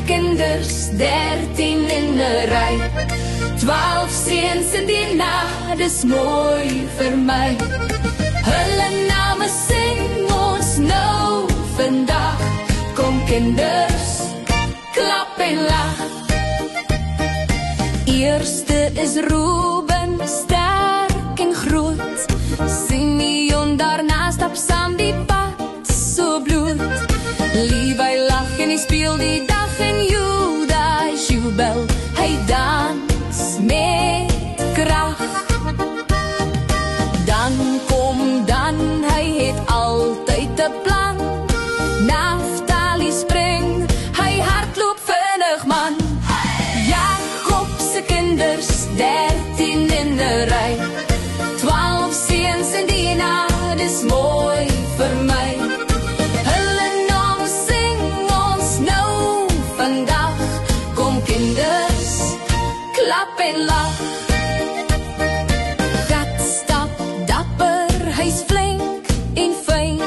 kinders, 13 in 'n ry. 12 seuns in die nag, dis mooi vir my. Hulle name sing ons nou vandag. Kom kinders, klap en lag. Eerste is Ruben, sterk en groot. Simeon daarna stap saam die pad so bloed. Levi lag en hy speel die dag en Judas jubel. Hy dans met krag. Dan kom Dan, hy het altyd 'n plan. Naftali spring, hy hardloop vinnig man. Jakob se kinders, 13 in 'n ry. 12 seuns in Dina, dis mooi vir my. Hulle name sing ons nou vandag. Kom kinders, klap en lag. Gat stap dapper, hy's flink en fyn.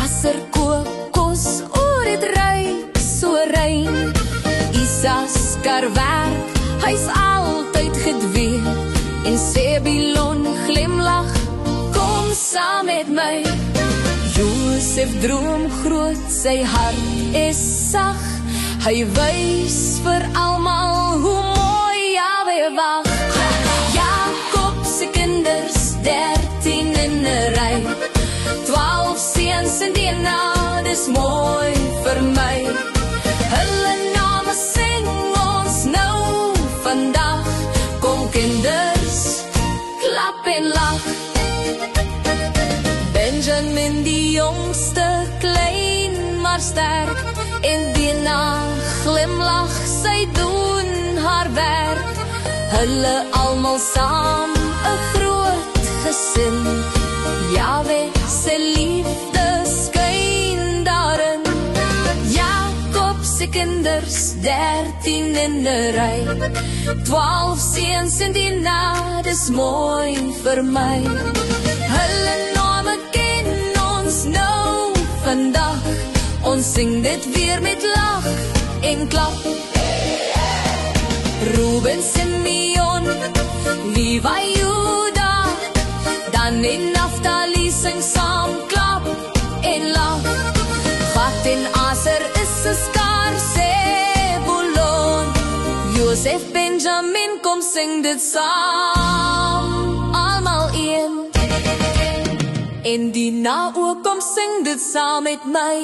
Aser kook kos, oor dit ruik so rein. Isaskar werk, hy's altyd gedwee. En Sebilon glimlach, kom saam met my. Josef droom groot, sy hart is sag. Hy wys vir almal hoe mooi Jahwe wag. Jakob se kinders, 13 in 'n ry. 12 seuns in Dina, dis mooi vir my. Hulle name sing ons nou vandag. Kom kinders, klap en lag. Benjamin die jongste, klein maar sterk. En Dina glimlach, sy doen haar werk. Hulle almal saam, 'n groot gesin. Jahwe se liefde skyn daarin. Jakob se kinders, 13 in 'n ry. 12 seuns in Dina, dis mooi vir my. Hulle name ken ons nou vandag. Ons sing dit weer met lag en klap. Ruben, Simeon, Levi, Juda, Dan en Naftali sing saam, klap en lag. Gad en Aser, Issachar, Zebulon, Josef, Benjamin, kom sing dit saam. Almal een. En Dina ook, kom sing dit saam met my.